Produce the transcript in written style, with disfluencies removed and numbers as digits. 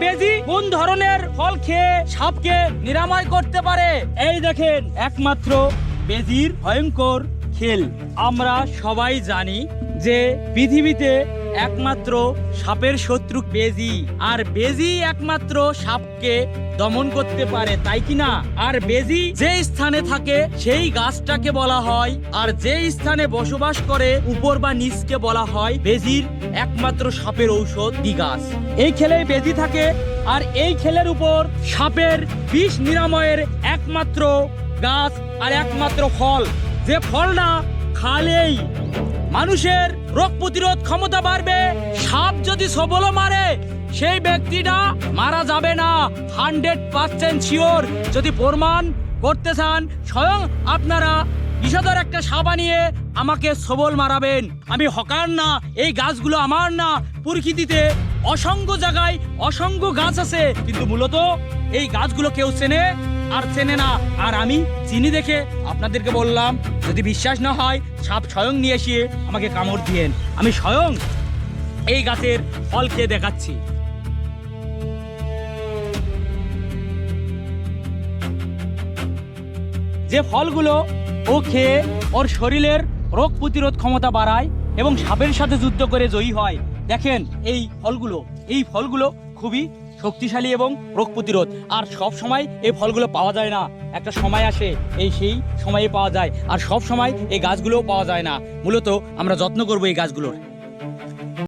বেজি কোন ধরনের ফল খেয়ে সাপকে নিরাময় করতে পারে? এই দেখেন, একমাত্র বেজির ভয়ঙ্কর খেল। আমরা সবাই জানি যে পৃথিবীতে একমাত্র সাপের শত্রু বেজি, আর বেজি একমাত্র সাপকে দমন করতে পারে, তাই কি না? আর বেজি যে স্থানে থাকে সেই গাছটাকে বলা হয়, আর যে স্থানে বসবাস করে উপর বা নিচকে বলা হয় বেজির একমাত্র সাপের ঔষধ দি গাছ। এই খেলে বেজি থাকে, আর এই খেলের উপর সাপের বিষ নিরাময়ের একমাত্র গাছ আর একমাত্র ফল, যে ফলটা খালেই মানুষের রোগ প্রতিরোধ ক্ষমতা বাড়বে। সাপ যদি সবল মারে সেই ব্যক্তিটা মারা যাবে না, 100% শিওর। যদি প্রমাণ করতে চান, স্বয়ং আপনারা বিষধর একটা সাপ আনিয়ে আমাকে সবল মারাবেন। আমি হকার না, এই গাছগুলো আমার না। প্রকৃতিতে অসংখ্য জায়গায় অসংখ্য গাছ আছে, কিন্তু মূলত এই গাছগুলো কেউ চেনে আর চেনে না। আর আমি চিনি দেখে আপনাদেরকে বললাম, যদি বিশ্বাস না হয় সাপ স্বয়ং নিয়ে এসে আমাকে কামড় দিয়েন, আমি স্বয়ং এই গাছের ফল খেয়ে দেখাচ্ছি। যে ফলগুলো ও খেয়ে ওর শরীরের রোগ প্রতিরোধ ক্ষমতা বাড়ায় এবং সাপের সাথে যুদ্ধ করে জয়ী হয়। দেখেন এই ফলগুলো খুবই শক্তিশালী এবং রোগ প্রতিরোধ। আর সব সময় এই ফলগুলো পাওয়া যায় না, একটা সময় আসে সেই সময়ে পাওয়া যায়, আর সব সময় এই গাছগুলোও পাওয়া যায় না। মূলত আমরা যত্ন করব এই গাছগুলোর।